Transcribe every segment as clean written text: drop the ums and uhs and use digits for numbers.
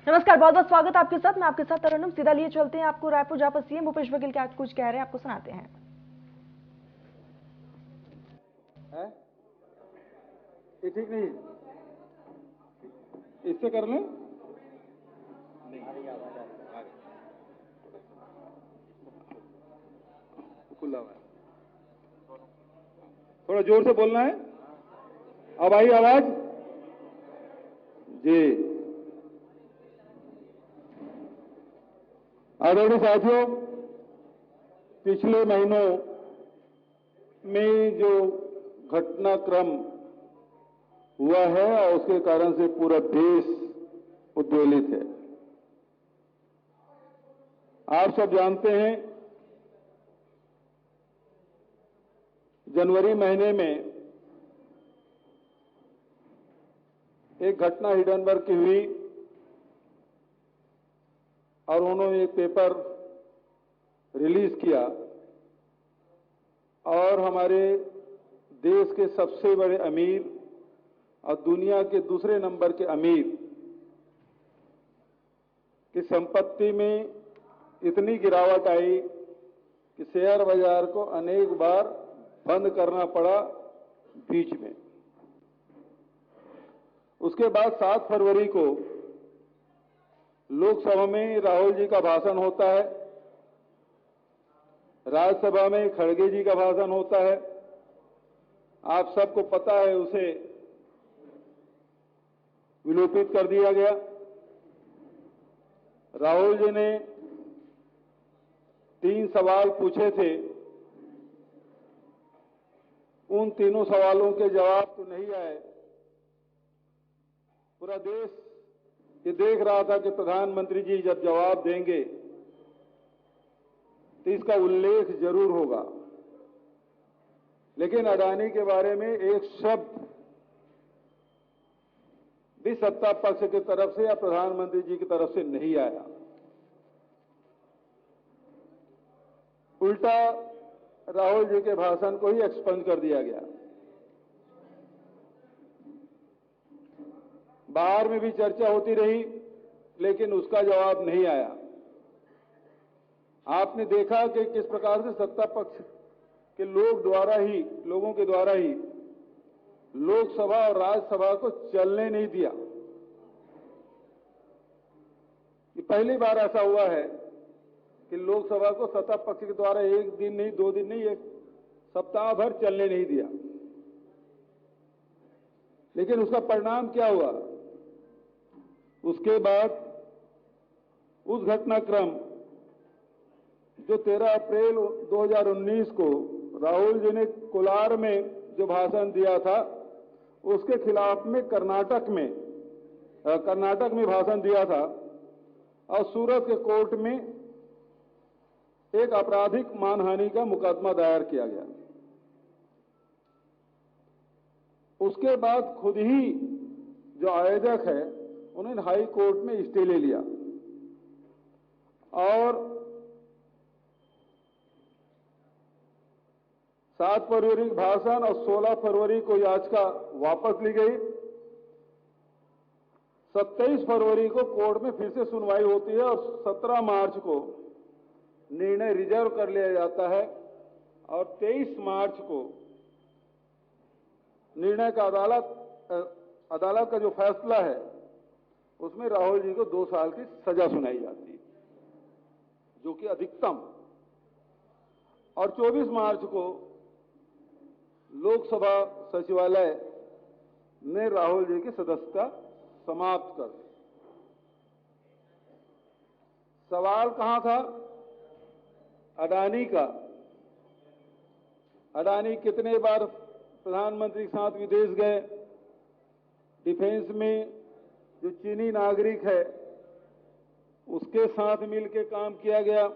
नमस्कार, बहुत बहुत स्वागत आपके साथ। मैं आपके साथ तरन्नुम। सीधा लिए चलते हैं आपको रायपुर, जहां पर सीएम भूपेश बघेल क्या कुछ कह रहे हैं, आपको सुनाते हैं। ये ठीक नहीं, इससे कर लें। खुला हुआ है, थोड़ा जोर से बोलना है। अब आई आवाज जी। आदरणीय साथियों, पिछले महीनों में जो घटनाक्रम हुआ है और उसके कारण से पूरा देश उद्वेलित है। आप सब जानते हैं, जनवरी महीने में एक घटना हिडनबर्ग की हुई और उन्होंने एक पेपर रिलीज किया और हमारे देश के सबसे बड़े अमीर और दुनिया के दूसरे नंबर के अमीर की संपत्ति में इतनी गिरावट आई कि शेयर बाजार को अनेक बार बंद करना पड़ा बीच में। उसके बाद 7 फरवरी को लोकसभा में राहुल जी का भाषण होता है, राज्यसभा में खड़गे जी का भाषण होता है। आप सबको पता है, उसे विलोपित कर दिया गया। राहुल जी ने 3 सवाल पूछे थे, उन तीनों सवालों के जवाब तो नहीं आए। पूरा देश ये देख रहा था कि प्रधानमंत्री जी जब जवाब देंगे तो इसका उल्लेख जरूर होगा, लेकिन अडानी के बारे में एक शब्द भी सत्ता पक्ष की तरफ से या प्रधानमंत्री जी की तरफ से नहीं आया। उल्टा राहुल जी के भाषण को ही एक्सपंज कर दिया गया। बाहर में भी चर्चा होती रही, लेकिन उसका जवाब नहीं आया। आपने देखा कि किस प्रकार से सत्ता पक्ष के लोगों के द्वारा ही लोकसभा और राज्यसभा को चलने नहीं दिया। ये पहली बार ऐसा हुआ है कि लोकसभा को सत्ता पक्ष के द्वारा एक दिन नहीं, 2 दिन नहीं, एक सप्ताह भर चलने नहीं दिया। लेकिन उसका परिणाम क्या हुआ? उसके बाद उस घटनाक्रम जो 13 अप्रैल 2019 को राहुल जी ने कोलार में जो भाषण दिया था, उसके खिलाफ में कर्नाटक में भाषण दिया था और सूरत के कोर्ट में एक आपराधिक मानहानि का मुकदमा दायर किया गया। उसके बाद खुद ही जो आयोजक है, उन्होंने हाई कोर्ट में स्टे ले लिया और 7 फरवरी भाषण और 16 फरवरी को याचिका वापस ली गई। 27 फरवरी को कोर्ट में फिर से सुनवाई होती है और 17 मार्च को निर्णय रिजर्व कर लिया जाता है और 23 मार्च को निर्णय का अदालत का जो फैसला है, उसमें राहुल जी को 2 साल की सजा सुनाई जाती है, जो कि अधिकतम। और 24 मार्च को लोकसभा सचिवालय ने राहुल जी की सदस्यता समाप्त कर दी। सवाल कहां था? अडानी का। अडानी कितने बार प्रधानमंत्री के साथ विदेश गए, डिफेंस में जो चीनी नागरिक है उसके साथ मिलकर काम किया गया।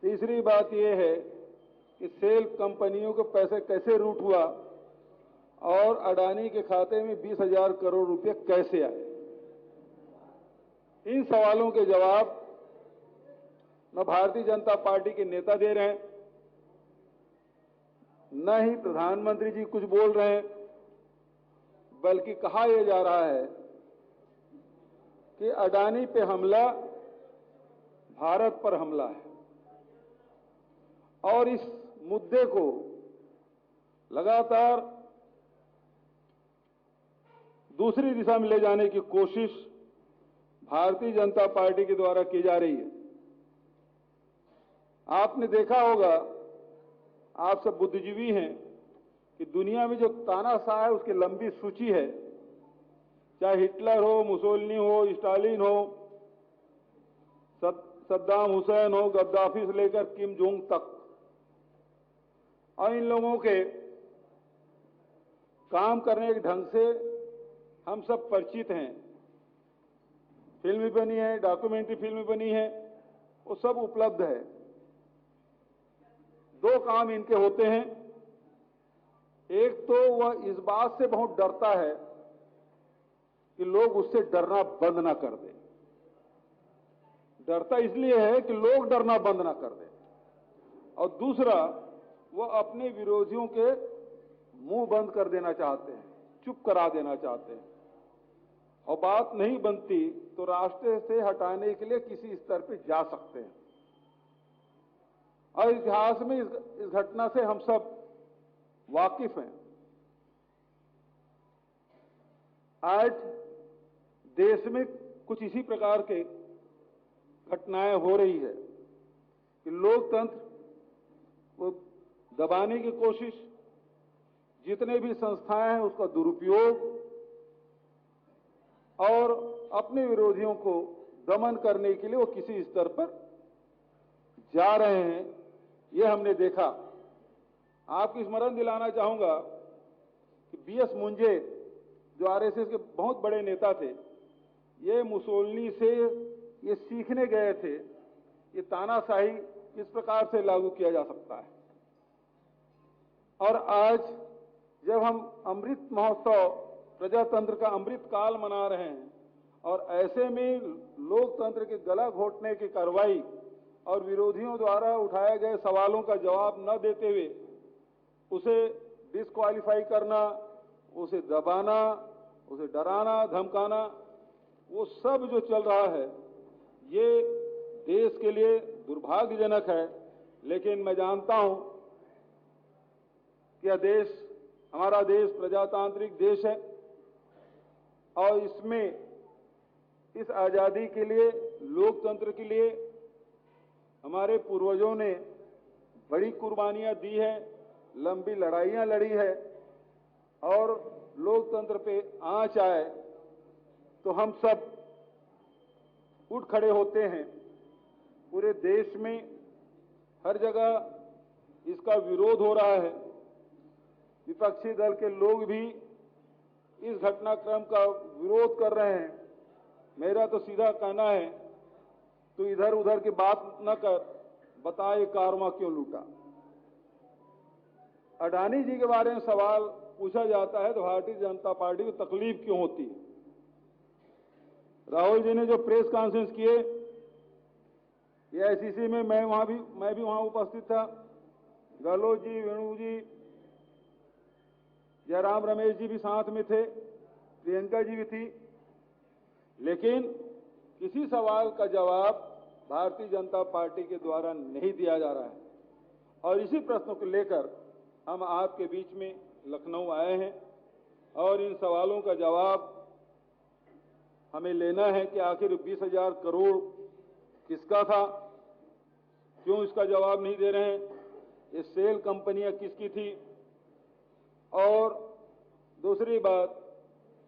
तीसरी बात यह है कि सेल कंपनियों को पैसे कैसे रूट हुआ और अडानी के खाते में 20,000 करोड़ रुपए कैसे आए। इन सवालों के जवाब न भारतीय जनता पार्टी के नेता दे रहे हैं, न ही प्रधानमंत्री जी कुछ बोल रहे हैं, बल्कि कहा यह जा रहा है कि अडानी पे हमला भारत पर हमला है और इस मुद्दे को लगातार दूसरी दिशा में ले जाने की कोशिश भारतीय जनता पार्टी के द्वारा की जा रही है। आपने देखा होगा, आप सब बुद्धिजीवी हैं, कि दुनिया में जो तानाशाह है उसकी लंबी सूची है, चाहे हिटलर हो, मुसोलिनी हो, स्टालिन हो, सद्दाम हुसैन हो, गद्दाफी से लेकर किम जोंग तक। और इन लोगों के काम करने के ढंग से हम सब परिचित हैं। फिल्म भी बनी है, डॉक्यूमेंट्री फिल्म भी बनी है, वो सब उपलब्ध है। दो काम इनके होते हैं। एक तो वह इस बात से बहुत डरता है कि लोग उससे डरना बंद ना कर दें। डरता इसलिए है कि लोग डरना बंद ना कर दें। और दूसरा, वह अपने विरोधियों के मुंह बंद कर देना चाहते हैं, चुप करा देना चाहते हैं। और बात नहीं बनती तो रास्ते से हटाने के लिए किसी स्तर पे जा सकते हैं। और इतिहास में इस घटना से हम सब वाकिफ हैं। आज देश में कुछ इसी प्रकार के घटनाएं हो रही है कि लोकतंत्र को दबाने की कोशिश, जितने भी संस्थाएं हैं उसका दुरुपयोग और अपने विरोधियों को दमन करने के लिए वो किसी स्तर पर जा रहे हैं, ये हमने देखा। आपको स्मरण दिलाना चाहूंगा कि बीएस मुंजे, जो आरएसएस के बहुत बड़े नेता थे, ये मुसोलिनी से ये सीखने गए थे ये तानाशाही किस प्रकार से लागू किया जा सकता है। और आज जब हम अमृत महोत्सव, प्रजातंत्र का अमृत काल मना रहे हैं, और ऐसे में लोकतंत्र के गला घोटने की कार्रवाई और विरोधियों द्वारा उठाए गए सवालों का जवाब न देते हुए उसे डिस्क्वालीफाई करना, उसे दबाना, उसे डराना, धमकाना, वो सब जो चल रहा है ये देश के लिए दुर्भाग्यजनक है। लेकिन मैं जानता हूं कि यह देश, हमारा देश प्रजातांत्रिक देश है और इसमें इस आजादी के लिए, लोकतंत्र के लिए हमारे पूर्वजों ने बड़ी कुर्बानियां दी है, लंबी लड़ाइयां लड़ी है। और लोकतंत्र पे आंच आए तो हम सब उठ खड़े होते हैं। पूरे देश में हर जगह इसका विरोध हो रहा है। विपक्षी दल के लोग भी इस घटनाक्रम का विरोध कर रहे हैं। मेरा तो सीधा कहना है, तो इधर उधर की बात न कर, बता ये कारवां क्यों लूटा। अडानी जी के बारे में सवाल पूछा जाता है तो भारतीय जनता पार्टी को तकलीफ क्यों होती है। राहुल जी ने जो प्रेस कॉन्फ्रेंस किए, ये आईसीसी में मैं भी वहां उपस्थित था। गहलोत जी, वेणु जी, जयराम रमेश जी भी साथ में थे, प्रियंका जी भी थी, लेकिन किसी सवाल का जवाब भारतीय जनता पार्टी के द्वारा नहीं दिया जा रहा है। और इसी प्रश्नों को लेकर हम आपके बीच में लखनऊ आए हैं और इन सवालों का जवाब हमें लेना है कि आखिर 20,000 करोड़ किसका था, क्यों इसका जवाब नहीं दे रहे हैं, ये सेल कंपनियां किसकी थी। और दूसरी बात,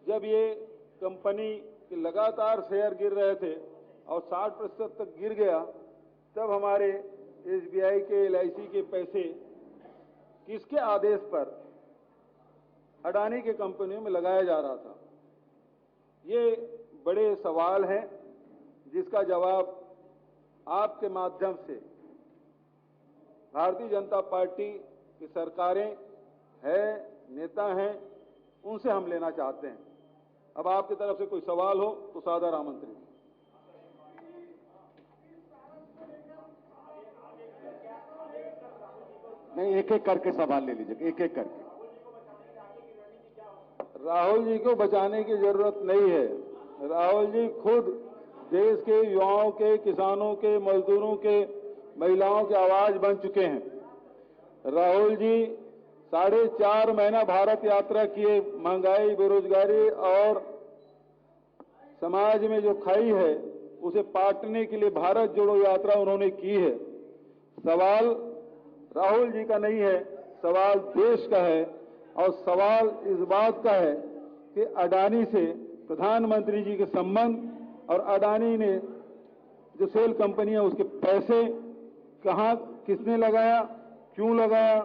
जब ये कंपनी के लगातार शेयर गिर रहे थे और 60% तक गिर गया, तब हमारे एसबीआई के, एलआईसी के पैसे किसके आदेश पर अडानी के कंपनियों में लगाया जा रहा था। ये बड़े सवाल हैं जिसका जवाब आपके माध्यम से भारतीय जनता पार्टी की सरकारें हैं, नेता हैं, उनसे हम लेना चाहते हैं। अब आपकी तरफ से कोई सवाल हो तो सादर आमंत्रित। नहीं, एक एक करके सवाल ले लीजिए, एक एक करके। राहुल जी को बचाने की जरूरत नहीं है। राहुल जी खुद देश के युवाओं के, किसानों के, मजदूरों के, महिलाओं की आवाज बन चुके हैं। राहुल जी 4.5 महीना भारत यात्रा किए, महंगाई, बेरोजगारी और समाज में जो खाई है उसे पाटने के लिए भारत जोड़ो यात्रा उन्होंने की है। सवाल राहुल जी का नहीं है, सवाल देश का है और सवाल इस बात का है कि अडानी से प्रधानमंत्री जी के संबंध और अडानी ने जो सेल कंपनी है उसके पैसे कहां, किसने लगाया, क्यों लगाया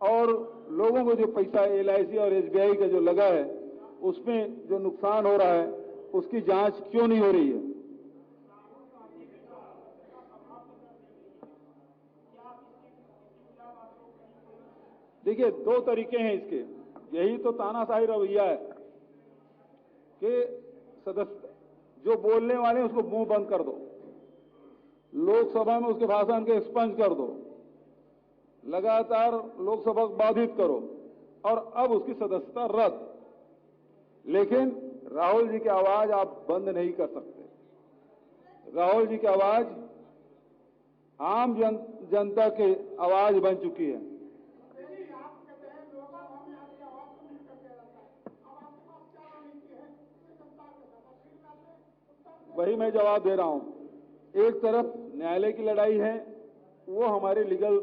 और लोगों को जो पैसा LIC और SBI का जो लगा है उसमें जो नुकसान हो रहा है उसकी जांच क्यों नहीं हो रही है। देखिए 2 तरीके हैं इसके, यही तो तानाशाही रवैया है कि सदस्य जो बोलने वाले हैं उसको मुंह बंद कर दो, लोकसभा में उसके भाषण के एक्सपंज कर दो, लगातार लोकसभा को बाधित करो और अब उसकी सदस्यता रद्द। लेकिन राहुल जी की आवाज आप बंद नहीं कर सकते। राहुल जी की आवाज आम जनता की आवाज बन चुकी है। वही मैं जवाब दे रहा हूं। एक तरफ न्यायालय की लड़ाई है, वो हमारे लीगल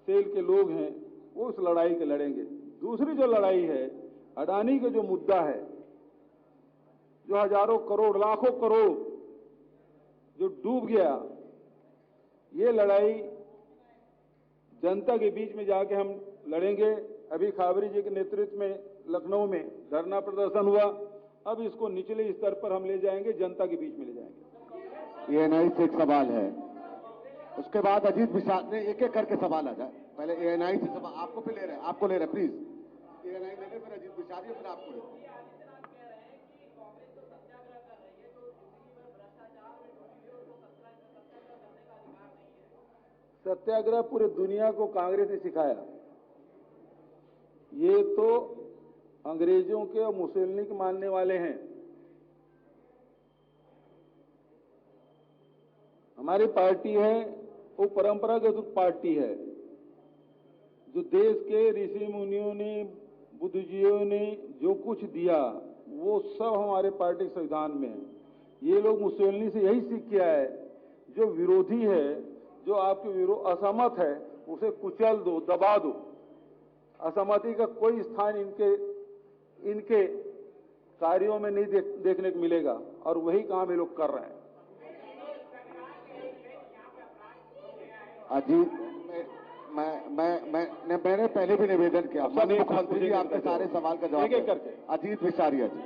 सेल के लोग हैं, वो उस लड़ाई के लड़ेंगे। दूसरी जो लड़ाई है, अडानी का जो मुद्दा है, जो हजारों करोड़, लाखों करोड़ जो डूब गया, ये लड़ाई जनता के बीच में जाके हम लड़ेंगे। अभी खाबरी जी के नेतृत्व में लखनऊ में धरना प्रदर्शन हुआ, अब इसको निचले स्तर पर हम ले जाएंगे, जनता के बीच में ले जाएंगे। ANI से एक सवाल है, उसके बाद अजीत विशाल ने एक एक करके सवाल आ जाए। पहले ANI से सवाल आपको फिर ले रहे हैं, आपको ले रहे हैं, प्लीज ANI ले लें, फिर अजीत विशाल, फिर आपको ले रहे हैं। सत्याग्रह पूरे दुनिया को कांग्रेस ने सिखाया। ये तो अंग्रेजों के और मुसोलिनी के मानने वाले हैं। हमारी पार्टी है वो परंपरागत पार्टी है, जो देश के ऋषि मुनियों ने, बुद्धिजीवियों ने जो कुछ दिया वो सब हमारे पार्टी के संविधान में है। ये लोग मुसोलिनी से यही सीख के आए, जो विरोधी है, जो आपके विरोध असहमत है, उसे कुचल दो, दबा दो। असहमति का कोई स्थान इनके कार्यों में नहीं देखने को मिलेगा और वही काम ये लोग कर रहे हैं। अजीत, मैंने पहले भी निवेदन किया, मुख्यमंत्री जी आपके सारे सवाल का जवाब एक करके। अजीत विसारिया जी।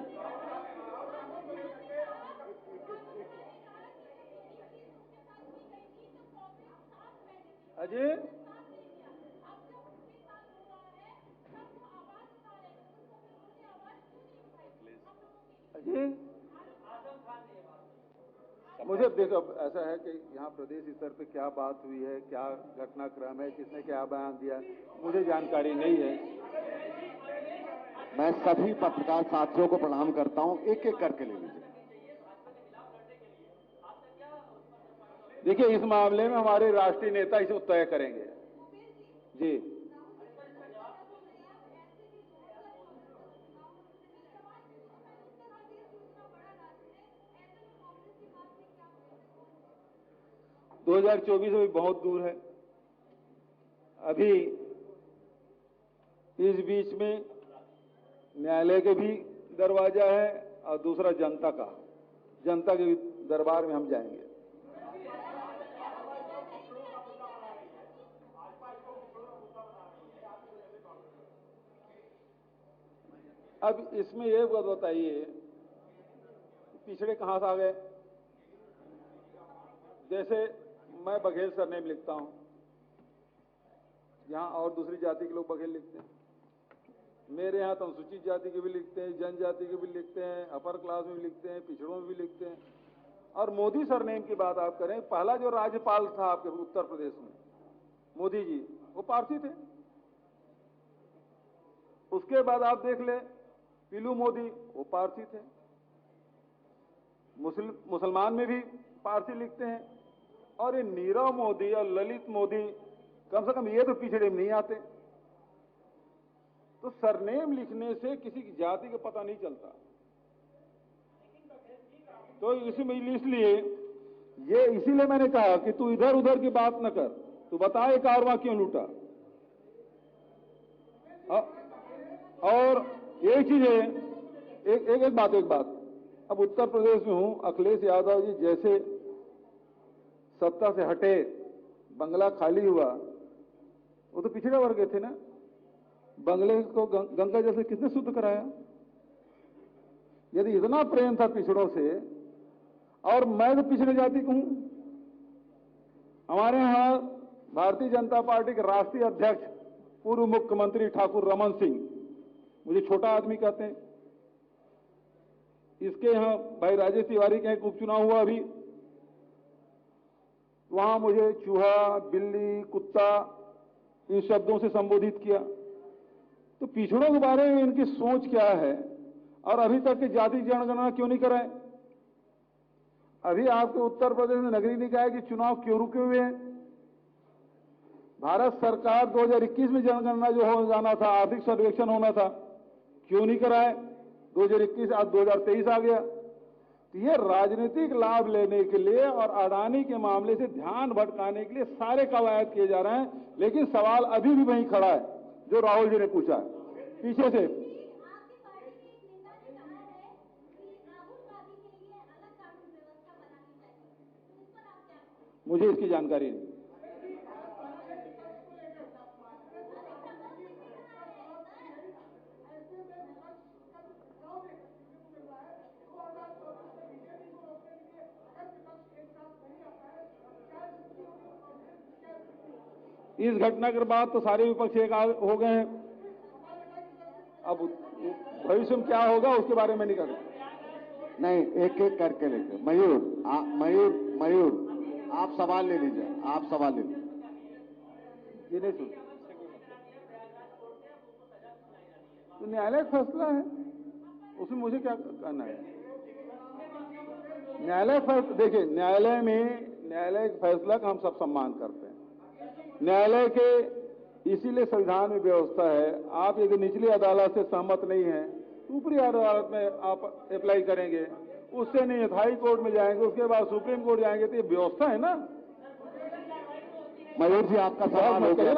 अजय मुझे देखो, ऐसा है कि यहाँ प्रदेश स्तर पे क्या बात हुई है, क्या घटनाक्रम है, किसने क्या बयान दिया, मुझे जानकारी नहीं है। मैं सभी पत्रकार साथियों को प्रणाम करता हूँ, एक एक करके ले लीजिए। देखिए, इस मामले में हमारे राष्ट्रीय नेता इसे तय करेंगे। जी, दो 2024 अभी बहुत दूर है। अभी इस बीच में न्यायालय के भी दरवाजा है और दूसरा जनता के दरबार में हम जाएंगे। अब इसमें ये बात बताइए, पिछड़े कहां से आ गए? जैसे मैं बघेल सरनेम लिखता हूं, यहां और दूसरी जाति के लोग बघेल लिखते हैं। मेरे यहां तो अनुसूचित जाति के भी लिखते हैं, जनजाति के भी लिखते हैं, अपर क्लास में भी लिखते हैं, पिछड़ों में भी लिखते हैं। और मोदी सरनेम की बात आप करें, पहला जो राज्यपाल था आपके उत्तर प्रदेश में, मोदी जी, वो पारसी थे। उसके बाद आप देख ले, पीलू मोदी, वो पारसी थे। मुसलमान में भी पारसी लिखते हैं, और ये नीरव मोदी और ललित मोदी कम से कम ये तो पिछड़े में नहीं आते। तो सरनेम लिखने से किसी की जाति का पता नहीं चलता। तो इसीलिए मैंने कहा कि तू इधर उधर की बात न कर, तू बता ये कारवां क्यों लूटा। और एक चीज है, एक बात, अब उत्तर प्रदेश में हूं, अखिलेश यादव जी जैसे सत्ता से हटे, बंगला खाली हुआ, वो तो पिछड़े वर्ग के थे ना। बंगले को गंगा जैसे किसने शुद्ध कराया? यदि इतना प्रेम था पिछड़ों से, और मैं तो पिछड़े जाति को हूं। हमारे यहां भारतीय जनता पार्टी के राष्ट्रीय अध्यक्ष पूर्व मुख्यमंत्री ठाकुर रमन सिंह, मुझे छोटा आदमी कहते हैं। इसके यहां भाई राजेश तिवारी का एक उपचुनाव हुआ अभी, वहां मुझे चूहा, बिल्ली, कुत्ता इन शब्दों से संबोधित किया। तो पिछड़ों के बारे में इनकी सोच क्या है, और अभी तक की जाति जनगणना क्यों नहीं कराए? अभी आपके उत्तर प्रदेश में नगरीय निकाय के चुनाव क्यों रुके हुए हैं? भारत सरकार 2021 में जनगणना जो हो जाना था, आर्थिक सर्वेक्षण होना था, क्यों नहीं कराए? 2021 आज 2023 आ गया। तो ये राजनीतिक लाभ लेने के लिए और अडानी के मामले से ध्यान भटकाने के लिए सारे कवायद किए जा रहे हैं। लेकिन सवाल अभी भी वहीं खड़ा है जो राहुल जी ने पूछा पीछे से। मुझे इसकी जानकारी नहीं। इस घटना के बाद तो सारे विपक्ष एक हो गए हैं। अब भविष्य में क्या होगा उसके बारे में नहीं कर सकते। नहीं, एक एक करके लेके मयूर आप सवाल ले लीजिए, आप सवाल ले लीजिए। ये नहीं सुन, तो न्यायालय का फैसला है, उसमें मुझे क्या करना है? न्यायालय फैसला, देखिए न्यायालय के फैसला का हम सब सम्मान करते हैं। न्यायालय के इसीलिए संविधान में व्यवस्था है, आप यदि निचली अदालत से सहमत नहीं है, ऊपरी अदालत में आप अप्लाई करेंगे, उससे नहीं है हाई कोर्ट में जाएंगे, उसके बाद सुप्रीम कोर्ट जाएंगे। तो ये व्यवस्था है ना। मयूर जी आपका सवाल हो गया।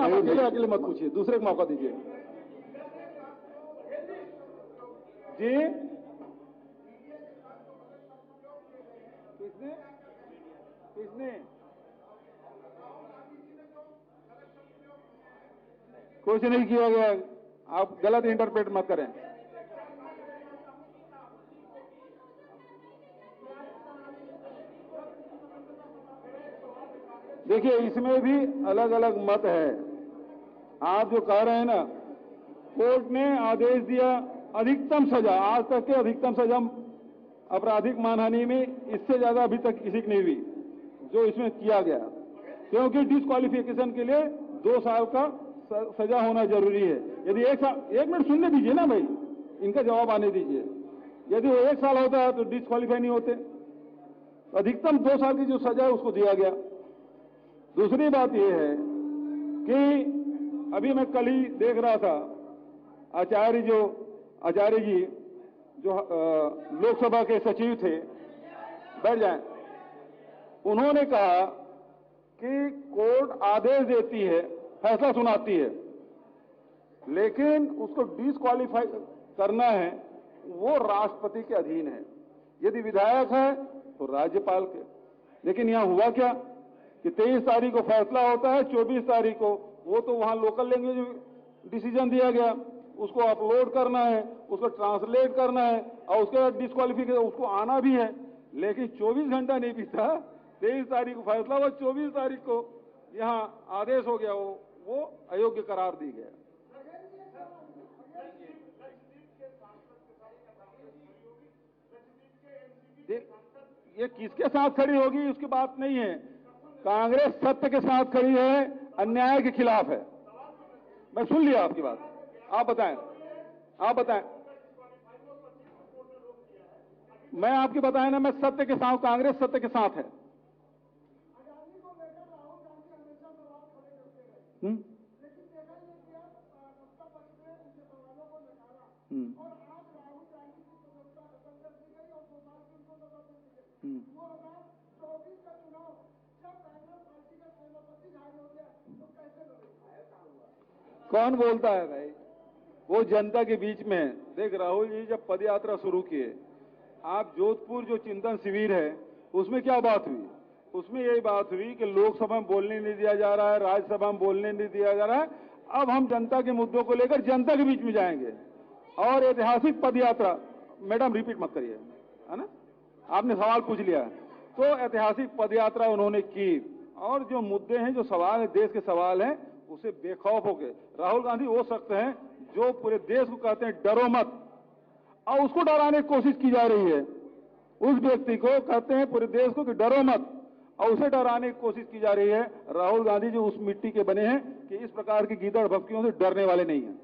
अकेले मत पूछिए, दूसरे को मौका दीजिए जी। किसने कुछ नहीं किया गया, आप गलत इंटरप्रेट मत करें। देखिए इसमें भी अलग अलग मत है। आप जो कह रहे हैं ना, कोर्ट ने आदेश दिया अधिकतम सजा, आज तक के अधिकतम सजा आपराधिक मानहानि में इससे ज्यादा अभी तक किसी की नहीं हुई जो इसमें किया गया, क्योंकि डिस्क्वालिफिकेशन के लिए 2 साल का सजा होना जरूरी है। यदि 1 मिनट सुनने दीजिए ना भाई, इनका जवाब आने दीजिए। यदि वो 1 साल होता है तो डिस्क्वालीफाई नहीं होते। अधिकतम 2 साल की जो सजा है उसको दिया गया। दूसरी बात यह है कि अभी मैं कल ही देख रहा था, आचार्य जी जो लोकसभा के सचिव थे, बैठ जाएं, उन्होंने कहा कि कोर्ट आदेश देती है, फैसला सुनाती है, लेकिन उसको डिस्क्वालीफाई करना है वो राष्ट्रपति के अधीन है। यदि विधायक है तो राज्यपाल के। लेकिन यहां हुआ क्या कि 23 तारीख को फैसला होता है, 24 तारीख को वो तो वहां लोकल लैंग्वेज डिसीजन दिया गया, उसको अपलोड करना है, उसको ट्रांसलेट करना है, और उसके बाद डिस्क्वालीफिकेशन उसको आना भी है। लेकिन 24 घंटा नहीं बीता, 23 तारीख को फैसला हुआ, 24 तारीख को यहां आदेश हो गया, वो अयोग्य करार दी गया। ये किसके साथ खड़ी होगी उसकी बात नहीं है। कांग्रेस सत्य के साथ खड़ी है, अन्याय के खिलाफ है। मैं सुन लिया आपकी बात, आप बताएं। मैं आपके बताया ना, मैं सत्य के साथ, कांग्रेस सत्य के साथ है। हम्म। कौन बोलता है भाई? वो जनता के बीच में है। देख राहुल जी जब पदयात्रा शुरू किए, आप जोधपुर जो चिंतन शिविर है उसमें क्या बात हुई? उसमें यही बात हुई कि लोकसभा में बोलने नहीं दिया जा रहा है, राज्यसभा में बोलने नहीं दिया जा रहा है। अब हम जनता के मुद्दों को लेकर जनता के बीच में जाएंगे और ऐतिहासिक पदयात्रा, मैडम रिपीट मत करिए, है ना, आपने सवाल पूछ लिया। तो ऐतिहासिक पदयात्रा उन्होंने की और जो मुद्दे हैं, जो सवाल है, देश के सवाल हैं, उसे बेखौफ होके राहुल गांधी वो शख्स हैं जो पूरे देश को कहते हैं डरो मत, और उसको डराने की कोशिश की जा रही है। उस व्यक्ति को कहते हैं पूरे देश को कि डरो मत, और उसे डराने की कोशिश की जा रही है। राहुल गांधी जो उस मिट्टी के बने हैं कि इस प्रकार की गीदड़ भक्तियों से डरने वाले नहीं हैं।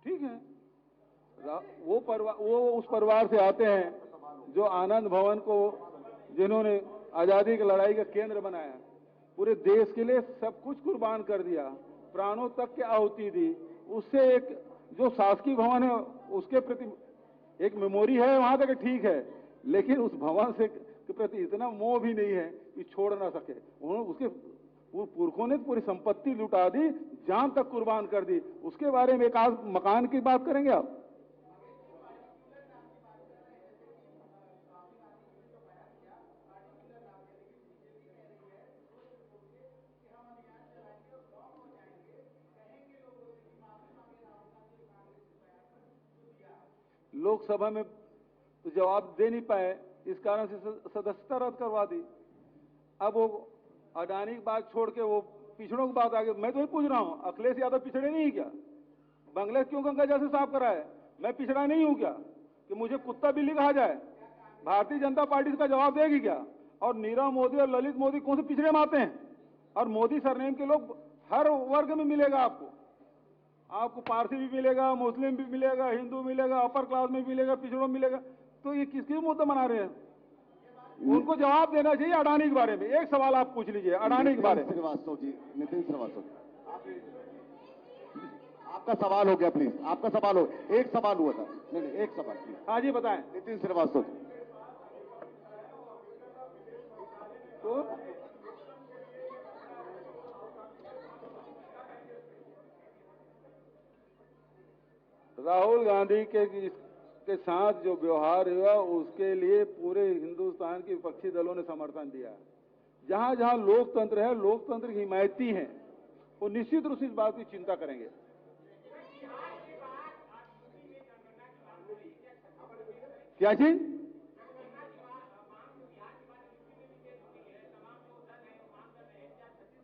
ठीक है, वो उस परिवार से आते हैं जो आनंद भवन को, जिन्होंने आजादी की लड़ाई का केंद्र बनाया, पूरे देश के लिए सब कुछ कुर्बान कर दिया, प्राणों तक की आहुति दी। उससे एक जो शासकीय भवन है उसके प्रति एक मेमोरी है, वहां तक ठीक है, लेकिन उस भवन से के प्रति इतना मोह भी नहीं है कि छोड़ ना सके। उन्होंने उसके पुरखों ने पूरी संपत्ति लुटा दी, जान तक कुर्बान कर दी। उसके बारे में एक आज मकान की बात करेंगे आप? लोकसभा में तो जवाब दे नहीं पाए, इस कारण से सदस्यता रद्द करवा दी। अब वो अडानी की बात छोड़ के वो पिछड़ों की बात आ गई। मैं तो ये पूछ रहा हूं, अखिलेश यादव पिछड़े नहीं क्या? बांग्लादेश क्यों गंगा जैसे साफ करा है? मैं पिछड़ा नहीं हूं क्या कि मुझे कुत्ता बिल्ली कहा जाए? भारतीय जनता पार्टी इसका जवाब देगी क्या? और नीरव मोदी और ललित मोदी कौन से पिछड़े में आते हैं? और मोदी सरनेम के लोग हर वर्ग में मिलेगा आपको पारसी भी मिलेगा, मुस्लिम भी मिलेगा, हिंदू मिलेगा, अपर क्लास में मिलेगा, पिछड़ों में मिलेगा। तो ये किसके मुद्दा बना रहे हैं? उनको जवाब देना चाहिए अडानी के बारे में। एक सवाल आप पूछ लीजिए अडानी के बारे में। श्रीवास्तव जी, नितिन श्रीवास्तव, आपका सवाल हो गया, प्लीज आपका सवाल हो। एक सवाल हुआ था, नहीं एक सवाल प्लीज। हाँ जी बताएं। नितिन श्रीवास्तव जी। तो राहुल गांधी के साथ जो व्यवहार हुआ उसके लिए पूरे हिंदुस्तान के विपक्षी दलों ने समर्थन दिया। जहां जहां लोकतंत्र है, लोकतंत्र की हिमायती हैं, वो निश्चित रूप से इस बात की चिंता करेंगे। क्या चीज?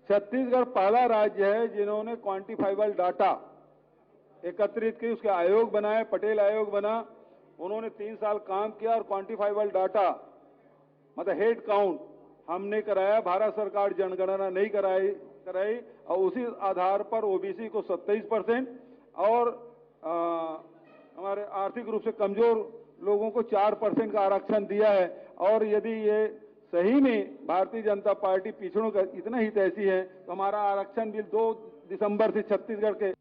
छत्तीसगढ़ पहला राज्य है जिन्होंने क्वांटिफाइबल डाटा एकत्रित की, उसके आयोग बनाए, पटेल आयोग बना, उन्होंने 3 साल काम किया और क्वांटिफाइबल डाटा मतलब हेड काउंट हमने कराया। भारत सरकार जनगणना नहीं कराई और उसी आधार पर ओबीसी को 27% और हमारे आर्थिक रूप से कमजोर लोगों को 4% का आरक्षण दिया है। और यदि ये सही में भारतीय जनता पार्टी पिछड़ों का इतना हित ऐसी है तो हमारा आरक्षण बिल 2 दिसंबर से छत्तीसगढ़ के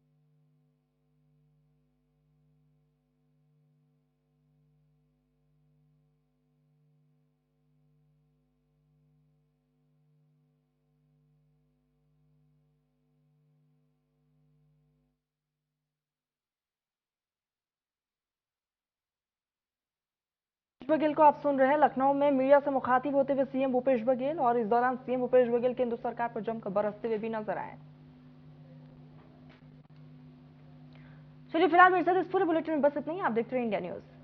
बघेल को आप सुन रहे हैं। लखनऊ में मीडिया से मुखातिब होते हुए सीएम भूपेश बघेल, और इस दौरान सीएम भूपेश बघेल केंद्र सरकार पर जमकर बरसते हुए भी नजर आए। चलिए फिलहाल मेरे साथ इस पूरे बुलेटिन में बस इतना ही। आप देखते रहिए इंडिया न्यूज।